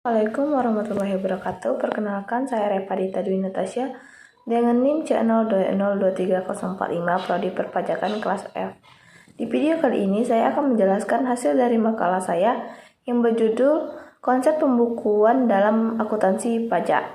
Assalamualaikum warahmatullahi wabarakatuh. Perkenalkan, saya Repadita Dwi Natasha dengan NIM C0202345 Prodi Perpajakan kelas F. Di video kali ini saya akan menjelaskan hasil dari makalah saya yang berjudul Konsep Pembukuan dalam Akuntansi Pajak.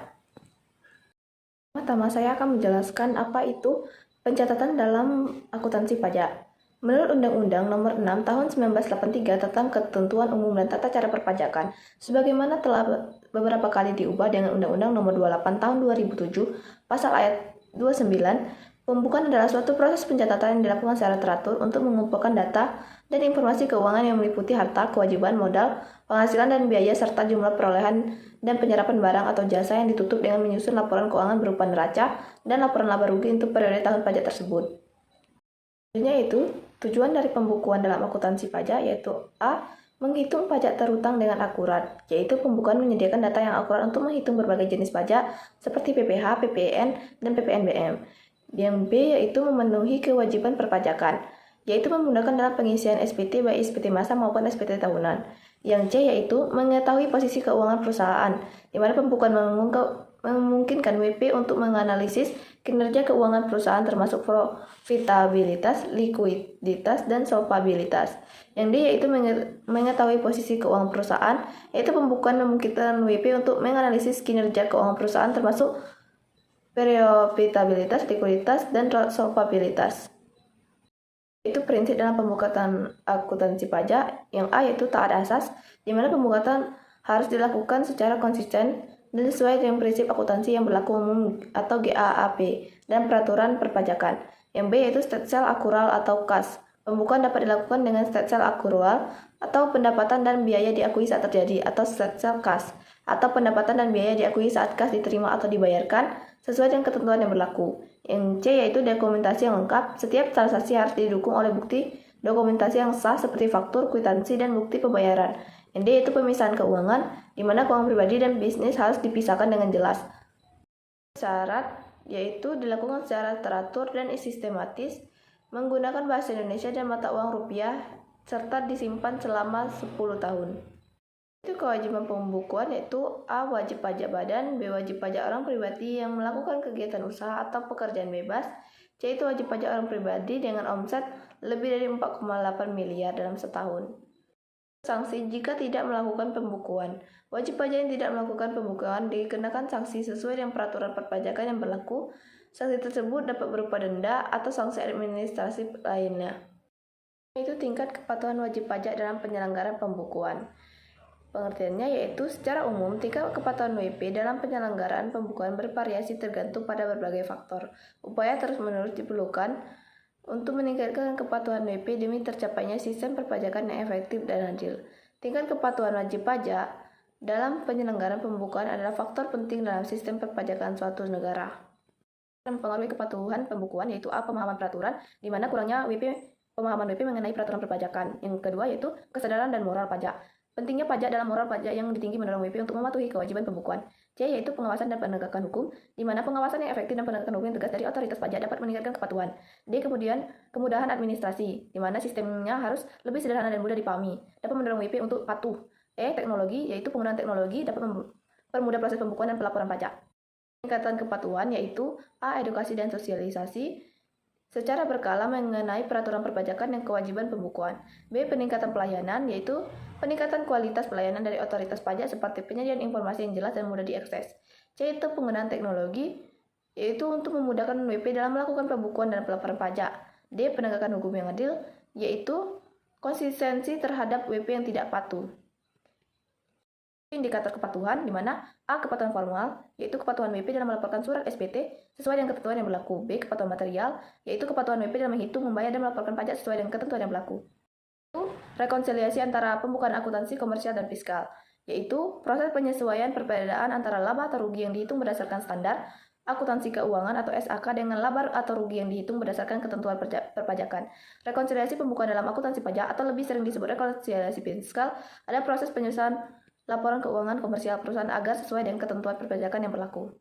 Pertama, saya akan menjelaskan apa itu pencatatan dalam akuntansi pajak. Menurut Undang-Undang Nomor 6 Tahun 1983 tentang Ketentuan Umum dan Tata Cara Perpajakan, sebagaimana telah beberapa kali diubah dengan Undang-Undang Nomor 28 Tahun 2007, Pasal Ayat 29, pembukuan adalah suatu proses pencatatan yang dilakukan secara teratur untuk mengumpulkan data dan informasi keuangan yang meliputi harta, kewajiban, modal, penghasilan dan biaya, serta jumlah perolehan dan penyerapan barang atau jasa yang ditutup dengan menyusun laporan keuangan berupa neraca dan laporan laba rugi untuk periode tahun pajak tersebut. Yaitu, tujuan dari pembukuan dalam akuntansi pajak yaitu A. Menghitung pajak terutang dengan akurat, yaitu pembukuan menyediakan data yang akurat untuk menghitung berbagai jenis pajak seperti PPh, PPN, dan PPNBM. Yang B yaitu memenuhi kewajiban perpajakan, yaitu memudahkan dalam pengisian SPT baik SPT masa maupun SPT tahunan. Yang C yaitu mengetahui posisi keuangan perusahaan, di mana pembukuan memungkinkan WP untuk menganalisis kinerja keuangan perusahaan termasuk profitabilitas, likuiditas, dan solvabilitas. Yang D yaitu mengetahui posisi keuangan perusahaan, yaitu pembukuan memungkinkan WP untuk menganalisis kinerja keuangan perusahaan termasuk profitabilitas, likuiditas, dan solvabilitas. Itu prinsip dalam pembukuan akuntansi pajak. Yang A yaitu tak ada asas, di mana pembukuan harus dilakukan secara konsisten dan sesuai dengan prinsip akuntansi yang berlaku umum atau GAAP dan peraturan perpajakan. Yang B yaitu stetsel akrual atau kas. Pembukuan dapat dilakukan dengan stetsel akrual atau pendapatan dan biaya diakui saat terjadi, atau stetsel kas atau pendapatan dan biaya diakui saat kas diterima atau dibayarkan sesuai dengan ketentuan yang berlaku. Yang C yaitu dokumentasi yang lengkap. Setiap transaksi harus didukung oleh bukti dokumentasi yang sah seperti faktur, kwitansi, dan bukti pembayaran. Yang D yaitu pemisahan keuangan, di mana keuangan pribadi dan bisnis harus dipisahkan dengan jelas. Syarat yaitu dilakukan secara teratur dan sistematis, menggunakan bahasa Indonesia dan mata uang rupiah, serta disimpan selama 10 tahun. Itu kewajiban pembukuan yaitu A. Wajib pajak badan, B. Wajib pajak orang pribadi yang melakukan kegiatan usaha atau pekerjaan bebas, C. Itu wajib pajak orang pribadi dengan omset lebih dari 4,8 miliar dalam setahun. Sanksi jika tidak melakukan pembukuan. Wajib pajak yang tidak melakukan pembukuan dikenakan sanksi sesuai dengan peraturan perpajakan yang berlaku. Sanksi tersebut dapat berupa denda atau sanksi administrasi lainnya. Itu tingkat kepatuhan wajib pajak dalam penyelenggaraan pembukuan. Pengertiannya yaitu secara umum tingkat kepatuhan WP dalam penyelenggaraan pembukuan bervariasi tergantung pada berbagai faktor. Upaya terus-menerus diperlukan untuk meningkatkan kepatuhan WP demi tercapainya sistem perpajakan yang efektif dan adil. Tingkat kepatuhan wajib pajak dalam penyelenggaraan pembukuan adalah faktor penting dalam sistem perpajakan suatu negara. Mempengaruhi kepatuhan pembukuan yaitu A. Pemahaman peraturan, di mana kurangnya pemahaman WP mengenai peraturan perpajakan. Yang kedua yaitu kesadaran dan moral pajak. Pentingnya pajak dalam moral pajak yang tinggi mendorong WP untuk mematuhi kewajiban pembukuan. C yaitu pengawasan dan penegakan hukum, di mana pengawasan yang efektif dan penegakan hukum yang tegas dari otoritas pajak dapat meningkatkan kepatuhan. D kemudian kemudahan administrasi, di mana sistemnya harus lebih sederhana dan mudah dipahami, dapat mendorong WP untuk patuh. E teknologi yaitu penggunaan teknologi dapat mempermudah proses pembukuan dan pelaporan pajak. Peningkatan kepatuhan yaitu A. Edukasi dan sosialisasi secara berkala mengenai peraturan perpajakan dan kewajiban pembukuan. B. Peningkatan pelayanan yaitu peningkatan kualitas pelayanan dari otoritas pajak seperti penyediaan informasi yang jelas dan mudah diakses. C. Itu penggunaan teknologi yaitu untuk memudahkan WP dalam melakukan pembukuan dan pelaporan pajak. D. Penegakan hukum yang adil yaitu konsistensi terhadap WP yang tidak patuh. Indikator kepatuhan, di mana A. Kepatuhan formal, yaitu kepatuhan WP dalam melaporkan surat SPT sesuai dengan ketentuan yang berlaku. B. Kepatuhan material, yaitu kepatuhan WP dalam menghitung, membayar, dan melaporkan pajak sesuai dengan ketentuan yang berlaku. Rekonsiliasi antara pembukuan akuntansi komersial dan fiskal, yaitu proses penyesuaian perbedaan antara laba atau rugi yang dihitung berdasarkan standar akuntansi keuangan atau SAK dengan laba atau rugi yang dihitung berdasarkan ketentuan perpajakan. Rekonsiliasi pembukuan dalam akuntansi pajak atau lebih sering disebut rekonsiliasi fiskal ada proses penyusunan laporan keuangan komersial perusahaan agar sesuai dengan ketentuan perpajakan yang berlaku.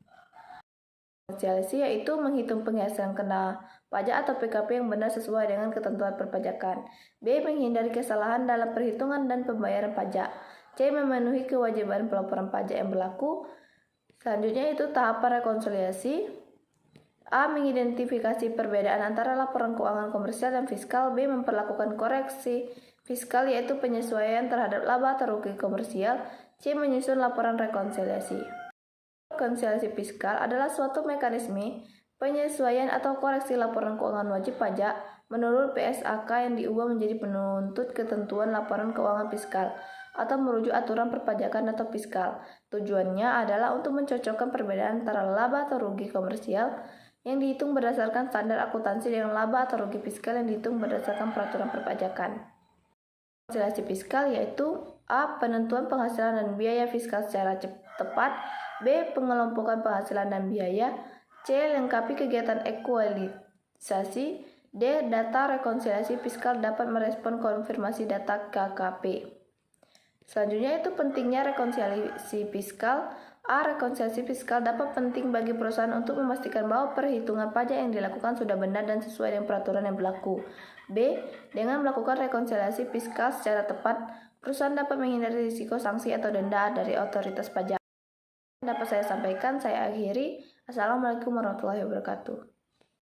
Rekonsiliasi yaitu menghitung penghasilan kena pajak atau PKP yang benar sesuai dengan ketentuan perpajakan. B. Menghindari kesalahan dalam perhitungan dan pembayaran pajak. C. Memenuhi kewajiban pelaporan pajak yang berlaku. Selanjutnya itu tahapan rekonsiliasi. A. Mengidentifikasi perbedaan antara laporan keuangan komersial dan fiskal. B. Memperlakukan koreksi fiskal yaitu penyesuaian terhadap laba atau rugi komersial. C. Menyusun laporan rekonsiliasi. Rekonsiliasi fiskal adalah suatu mekanisme penyesuaian atau koreksi laporan keuangan wajib pajak menurut PSAK yang diubah menjadi penuntut ketentuan laporan keuangan fiskal atau merujuk aturan perpajakan atau fiskal. Tujuannya adalah untuk mencocokkan perbedaan antara laba atau rugi komersial yang dihitung berdasarkan standar akuntansi dengan laba atau rugi fiskal yang dihitung berdasarkan peraturan perpajakan. Rekonsiliasi fiskal yaitu A. Penentuan penghasilan dan biaya fiskal secara tepat. B. Pengelompokan penghasilan dan biaya. C. Lengkapi kegiatan ekualisasi. D. Data rekonsiliasi fiskal dapat merespon konfirmasi data KKP. Selanjutnya itu pentingnya rekonsiliasi fiskal. A. Rekonsiliasi fiskal dapat penting bagi perusahaan untuk memastikan bahwa perhitungan pajak yang dilakukan sudah benar dan sesuai dengan peraturan yang berlaku. B. Dengan melakukan rekonsiliasi fiskal secara tepat, perusahaan dapat menghindari risiko sanksi atau denda dari otoritas pajak. Dapat saya sampaikan, saya akhiri. Assalamualaikum warahmatullahi wabarakatuh.